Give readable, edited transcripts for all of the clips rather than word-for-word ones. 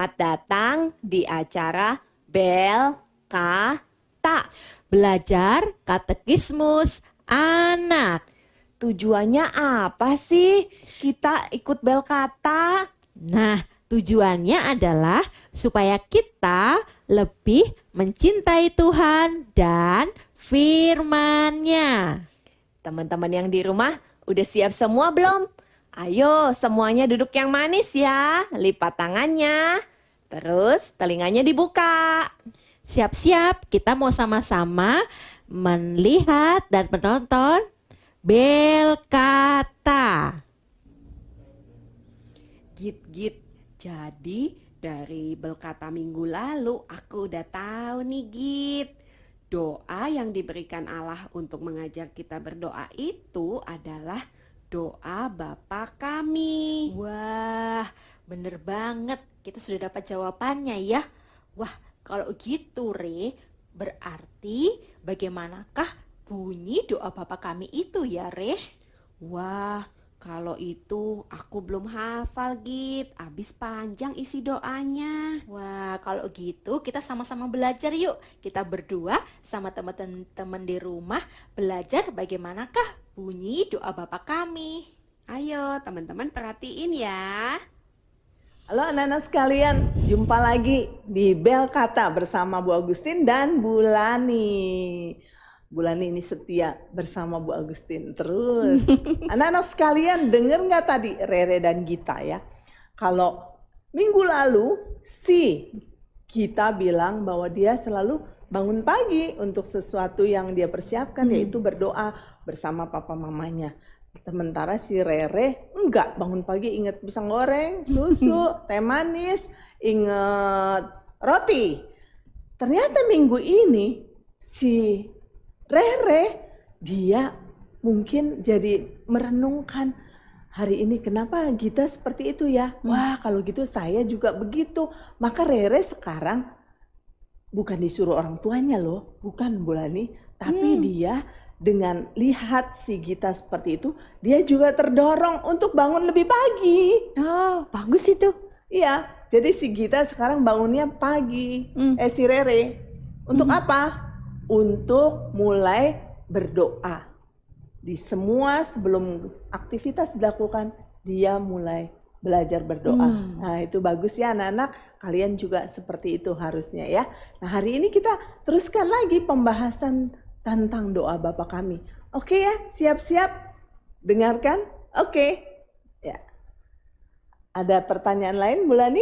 Selamat datang di acara Bel Kata. Belajar katekismus anak. Tujuannya apa sih kita ikut Bel Kata? Nah, tujuannya adalah supaya kita lebih mencintai Tuhan dan firman-Nya. Teman-teman yang di rumah udah siap semua belum? Ayo semuanya duduk yang manis ya. Lipat tangannya. Terus telinganya dibuka. Siap-siap, kita mau sama-sama melihat dan menonton Bel Kata. Git. Jadi dari Belkata minggu lalu aku udah tahu nih Git. Doa yang diberikan Allah untuk mengajar kita berdoa itu adalah doa Bapa kami. Wah, bener banget. Kita sudah dapat jawabannya ya. Wah, kalau gitu Re, berarti bagaimanakah bunyi doa Bapa kami itu ya Re? Wah, kalau itu aku belum hafal Git. Abis panjang isi doanya. Wah, kalau gitu kita sama-sama belajar yuk. Kita berdua sama teman-teman di rumah belajar bagaimanakah bunyi doa Bapa kami. Ayo teman-teman perhatiin ya. Halo anak-anak sekalian, jumpa lagi di Bel Kata bersama Bu Agustin dan Bu Lani. Bu Lani ini setia bersama Bu Agustin terus. Anak-anak sekalian denger nggak tadi Rere dan Gita ya? Kalau minggu lalu si Gita bilang bahwa dia selalu bangun pagi untuk sesuatu yang dia persiapkan yaitu berdoa bersama papa mamanya. Sementara si Rere enggak, bangun pagi inget pisang goreng, susu, teh manis, inget roti. Ternyata minggu ini si Rere dia mungkin jadi merenungkan hari ini kenapa Gita seperti itu ya. Wah kalau gitu saya juga begitu. Maka Rere sekarang bukan disuruh orang tuanya loh, bukan Bu Lani, tapi dia dengan lihat si Gita seperti itu, dia juga terdorong untuk bangun lebih pagi. Oh, bagus itu. Iya, jadi si Gita sekarang bangunnya pagi. Si Rere, untuk apa? Untuk mulai berdoa. Di semua sebelum aktivitas dilakukan, dia mulai belajar berdoa. Nah itu bagus ya anak-anak, kalian juga seperti itu harusnya ya. Nah hari ini kita teruskan lagi pembahasan tentang doa Bapa kami. Oke ya, siap-siap dengarkan? Oke. Ya. Ada pertanyaan lain Bu Lani?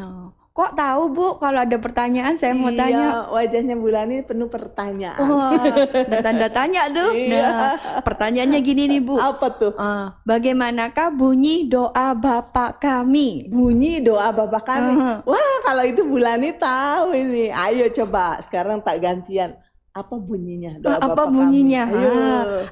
Oh, kok tahu Bu kalau ada pertanyaan saya mau tanya? Iya, wajahnya Bu Lani penuh pertanyaan. Wah, ada tanda tanya tuh. Iya. Nah, pertanyaannya gini nih Bu. Apa tuh? Bagaimanakah bunyi doa Bapa kami? Bunyi doa Bapa kami. Wah, kalau itu Bu Lani tahu ini. Ayo coba sekarang tak gantian. Apa bunyinya doa Apa Bapa bunyinya? kami? Ayo.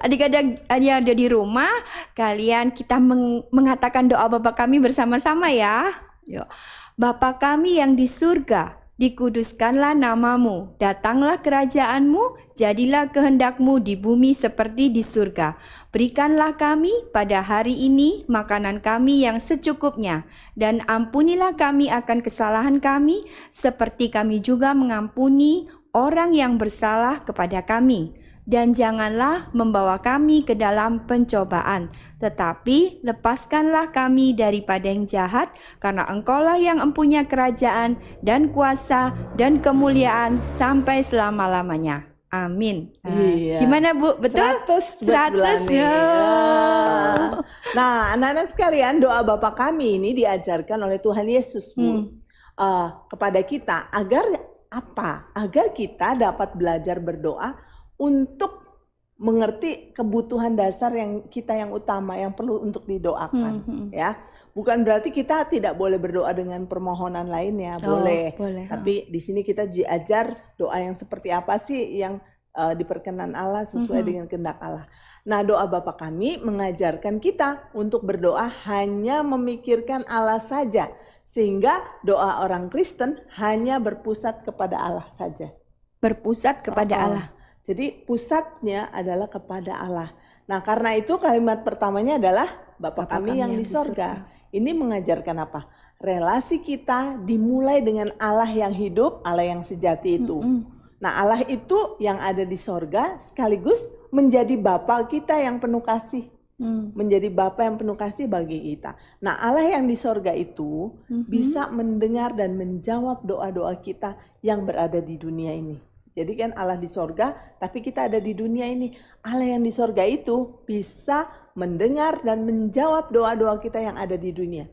Adik-adik yang ada di rumah, kalian kita mengatakan doa Bapa kami bersama-sama ya. Yuk. Bapa kami yang di surga, dikuduskanlah namamu, datanglah kerajaanmu, jadilah kehendakmu di bumi seperti di surga. Berikanlah kami pada hari ini makanan kami yang secukupnya, dan ampunilah kami akan kesalahan kami, seperti kami juga mengampuni orang yang bersalah kepada kami. Dan janganlah membawa kami ke dalam pencobaan, tetapi lepaskanlah kami daripada yang jahat, karena Engkaulah yang empunya kerajaan dan kuasa dan kemuliaan sampai selama-lamanya. Amin. Iya. Gimana Bu? Betul? 100 buat Bu Lani. ya. Nah, anak-anak sekalian, doa Bapa kami ini diajarkan oleh Tuhan Yesus Bu, kepada kita agar apa? Agar kita dapat belajar berdoa untuk mengerti kebutuhan dasar yang kita yang utama yang perlu untuk didoakan ya. Bukan berarti kita tidak boleh berdoa dengan permohonan lainnya, boleh. Tapi di sini kita diajar doa yang seperti apa sih yang diperkenan Allah sesuai dengan kehendak Allah. Nah, doa Bapa kami mengajarkan kita untuk berdoa hanya memikirkan Allah saja. Sehingga doa orang Kristen hanya berpusat kepada Allah saja. Berpusat kepada Allah. Jadi pusatnya adalah kepada Allah. Nah karena itu kalimat pertamanya adalah Bapa kami yang di sorga. Ini mengajarkan apa? relasi kita dimulai dengan Allah yang hidup, Allah yang sejati itu. Nah, Allah itu yang ada di sorga sekaligus menjadi Bapa kita yang penuh kasih. Menjadi Bapa yang penuh kasih bagi kita. Nah, Allah yang di sorga itu bisa mendengar dan menjawab doa-doa kita yang berada di dunia ini. Jadi kan Allah di sorga, tapi kita ada di dunia ini. Allah yang di sorga itu bisa mendengar dan menjawab doa-doa kita yang ada di dunia.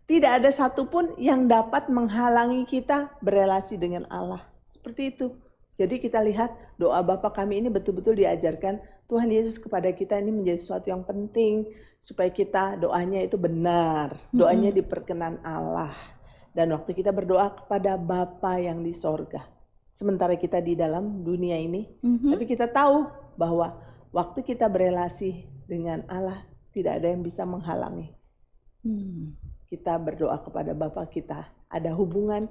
Tidak ada satupun yang dapat menghalangi kita berelasi dengan Allah. Seperti itu. Jadi kita lihat doa Bapa kami ini betul-betul diajarkan Tuhan Yesus kepada kita, ini menjadi sesuatu yang penting supaya kita doanya itu benar, doanya diperkenan Allah. Dan waktu kita berdoa kepada Bapa yang di sorga, sementara kita di dalam dunia ini, tapi kita tahu bahwa waktu kita berelasi dengan Allah tidak ada yang bisa menghalangi. Kita berdoa kepada Bapa kita, ada hubungan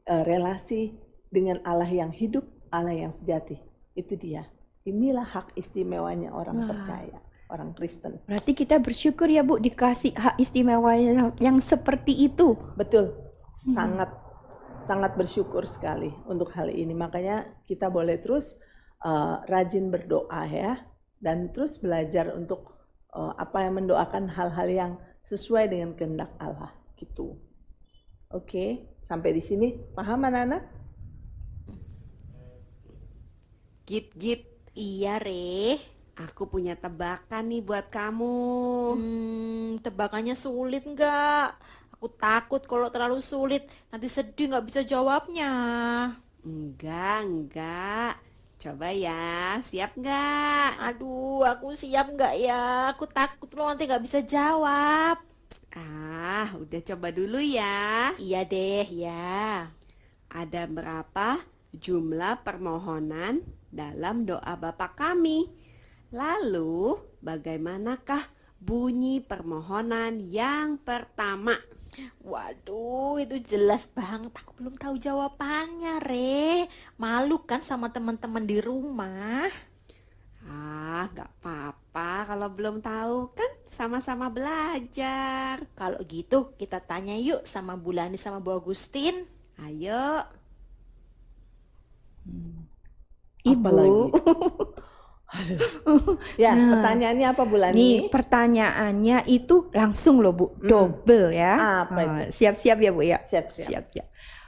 relasi dengan Allah yang hidup, Allah yang sejati. Itu dia. Inilah hak istimewanya orang percaya, orang Kristen. Berarti kita bersyukur ya Bu dikasih hak istimewa yang seperti itu. Betul, sangat bersyukur sekali untuk hal ini. Makanya kita boleh terus rajin berdoa ya, dan terus belajar untuk mendoakan hal-hal yang sesuai dengan kehendak Allah gitu. Oke, sampai di sini paham anak-anak? Git, Iya, Re. aku punya tebakan nih buat kamu. Tebakannya sulit nggak? Aku takut kalau terlalu sulit, nanti sedih nggak bisa jawabnya. Enggak. Coba ya, siap nggak? Aduh, aku siap nggak ya? Aku takut lo nanti nggak bisa jawab. Udah coba dulu ya. Iya deh, ya. Ada berapa jumlah permohonan dalam doa Bapa kami? Lalu, bagaimanakah bunyi permohonan yang pertama? Waduh, itu jelas banget. Aku belum tahu jawabannya, Re. Malu kan sama teman-teman di rumah. Gak apa-apa kalau belum tahu, kan sama-sama belajar. Kalau gitu, kita tanya yuk sama Bu Lani sama Bu Agustin. Ayo. Apa lagi? Aduh. Ya, pertanyaannya apa Bu Lani? Nih pertanyaannya itu langsung loh Bu, double ya. Apa itu? Siap-siap ya Bu ya. Siap.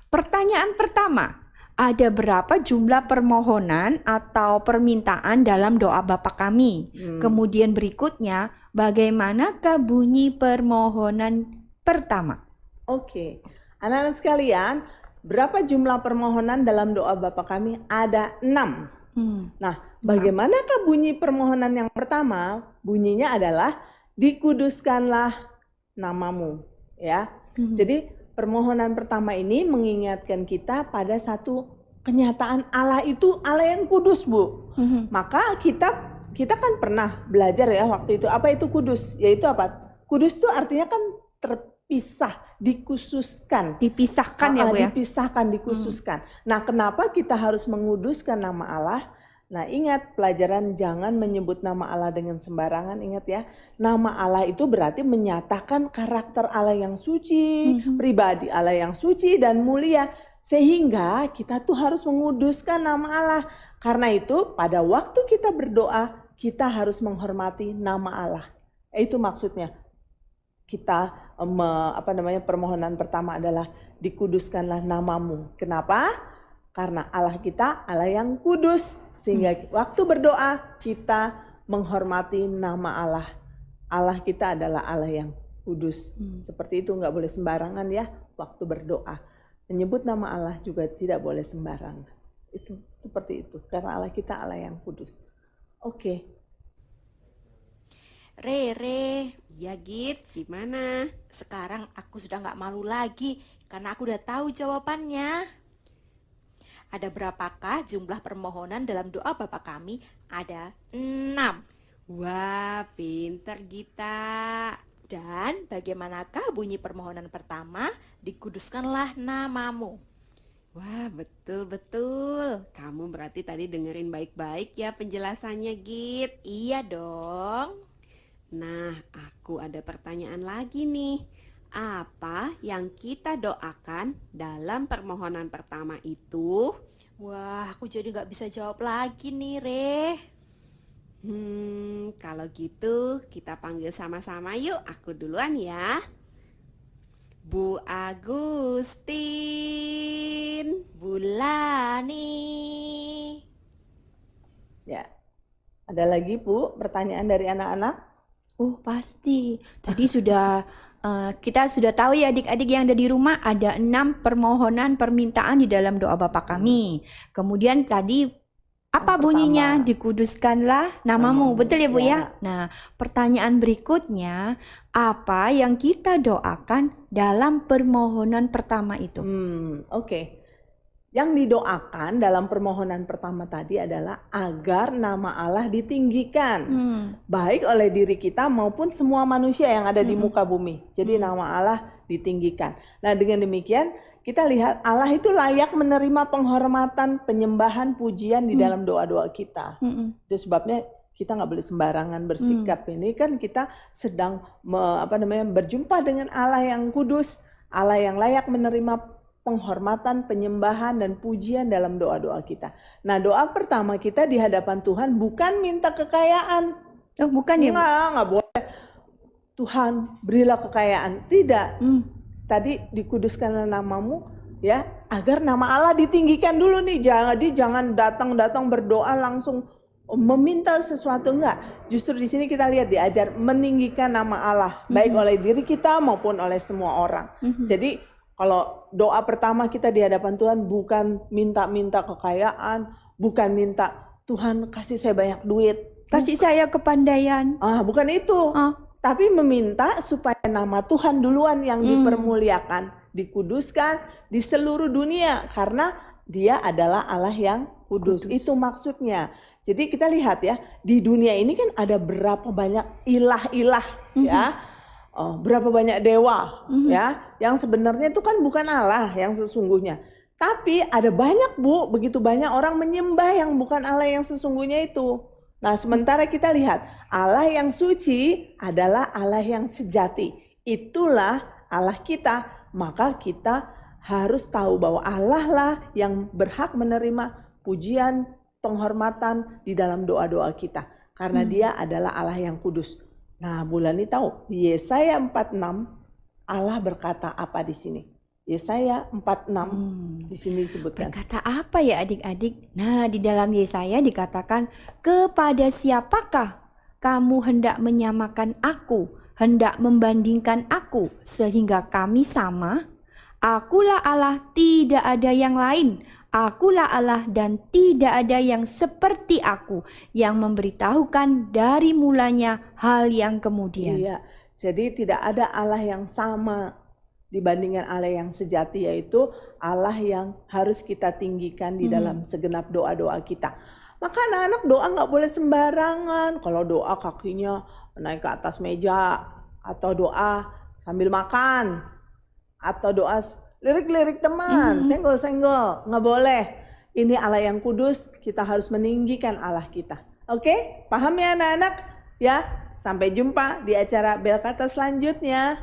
Pertanyaan pertama, ada berapa jumlah permohonan atau permintaan dalam doa Bapa kami? Kemudian berikutnya, bagaimanakah bunyi permohonan pertama? Oke, anak-anak sekalian, berapa jumlah permohonan dalam doa Bapa kami? Ada 6. Nah, bagaimanakah bunyi permohonan yang pertama? Bunyinya adalah dikuduskanlah namamu, ya. Jadi permohonan pertama ini mengingatkan kita pada satu kenyataan Allah itu Allah yang kudus, Bu. Maka kita kan pernah belajar ya waktu itu, apa itu kudus? Yaitu apa? Kudus itu artinya kan terpisah, dikhususkan. Dipisahkan ya Bu ya. Dipisahkan, dikhususkan. Nah, kenapa kita harus menguduskan nama Allah? Nah, ingat pelajaran jangan menyebut nama Allah dengan sembarangan. Ingat ya, nama Allah itu berarti menyatakan karakter Allah yang suci, pribadi Allah yang suci dan mulia. Sehingga kita tuh harus menguduskan nama Allah. Karena itu pada waktu kita berdoa, kita harus menghormati nama Allah. Itu maksudnya. Kita permohonan pertama adalah dikuduskanlah namamu. Kenapa? Karena Allah kita Allah yang kudus. Sehingga waktu berdoa kita menghormati nama Allah. Allah kita adalah Allah yang kudus. Seperti itu, nggak boleh sembarangan ya waktu berdoa. Menyebut nama Allah juga tidak boleh sembarangan. Itu seperti itu. Karena Allah kita Allah yang kudus. Oke. Re. Ya Git, gimana? Sekarang aku sudah nggak malu lagi karena aku udah tahu jawabannya. Ada berapakah jumlah permohonan dalam doa Bapa kami? Ada 6. Wah, pinter Gita. Dan bagaimanakah bunyi permohonan pertama? Dikuduskanlah namamu. Wah, betul. Kamu berarti tadi dengerin baik-baik ya penjelasannya Git. Iya dong. Nah, aku ada pertanyaan lagi nih. Apa yang kita doakan dalam permohonan pertama itu? Wah, aku jadi nggak bisa jawab lagi nih, Re. Kalau gitu kita panggil sama-sama yuk. Aku duluan ya. Bu Agustin. Bulani. Ya. Ada lagi Bu pertanyaan dari anak-anak? Oh, pasti. Tadi kita sudah tahu ya adik-adik yang ada di rumah, ada 6 permohonan permintaan di dalam doa Bapa kami. Kemudian tadi apa Yang bunyinya? pertama. Dikuduskanlah namamu. Namamu, Betul ya Bu ya. ya? Nah, pertanyaan berikutnya, apa yang kita doakan dalam permohonan pertama itu? Oke. Yang didoakan dalam permohonan pertama tadi adalah agar nama Allah ditinggikan, baik oleh diri kita maupun semua manusia yang ada di muka bumi. Jadi nama Allah ditinggikan. Nah, dengan demikian kita lihat Allah itu layak menerima penghormatan, penyembahan, pujian di dalam doa-doa kita. Itu sebabnya kita nggak boleh sembarangan bersikap. Ini kan kita sedang berjumpa dengan Allah yang kudus, Allah yang layak menerima penghormatan, penyembahan, dan pujian dalam doa-doa kita. Nah, doa pertama kita di hadapan Tuhan bukan minta kekayaan. Oh, bukan ya Bu? Nggak boleh. Tuhan, berilah kekayaan. Tidak. Tadi dikuduskanlah namamu, ya, agar nama Allah ditinggikan dulu nih. Jangan datang berdoa langsung meminta sesuatu, enggak. Justru di sini kita lihat diajar meninggikan nama Allah, baik oleh diri kita maupun oleh semua orang. Jadi kalau doa pertama kita di hadapan Tuhan bukan minta-minta kekayaan, bukan minta Tuhan kasih saya banyak duit. Kasih saya kepandaian. Bukan itu. Tapi meminta supaya nama Tuhan duluan yang dipermuliakan, dikuduskan di seluruh dunia karena Dia adalah Allah yang kudus. Itu maksudnya. Jadi kita lihat ya, di dunia ini kan ada berapa banyak ilah-ilah ya. Berapa banyak dewa ya, yang sebenarnya itu kan bukan Allah yang sesungguhnya. Tapi ada banyak Bu, begitu banyak orang menyembah yang bukan Allah yang sesungguhnya itu. Nah, sementara kita lihat Allah yang suci adalah Allah yang sejati. Itulah Allah kita. Maka kita harus tahu bahwa Allah lah yang berhak menerima pujian, penghormatan di dalam doa-doa kita. Karena Dia adalah Allah yang kudus. Nah, Bulani tahu di Yesaya 46 Allah berkata apa di sini? Yesaya 46 di sini disebutkan. Berkata apa ya adik-adik? Nah, di dalam Yesaya dikatakan, kepada siapakah kamu hendak menyamakan aku, hendak membandingkan aku sehingga kami sama? Akulah Allah, tidak ada yang lain. Akulah Allah dan tidak ada yang seperti aku yang memberitahukan dari mulanya hal yang kemudian. Iya, jadi tidak ada Allah yang sama dibandingkan Allah yang sejati, yaitu Allah yang harus kita tinggikan di dalam segenap doa-doa kita. Maka anak-anak doa nggak boleh sembarangan. Kalau doa kakinya naik ke atas meja, atau doa sambil makan, atau doa lirik-lirik teman, senggol-senggol, nggak boleh. Ini Allah yang kudus, kita harus meninggikan Allah kita. Oke, paham ya anak-anak? Ya, sampai jumpa di acara Belkata selanjutnya.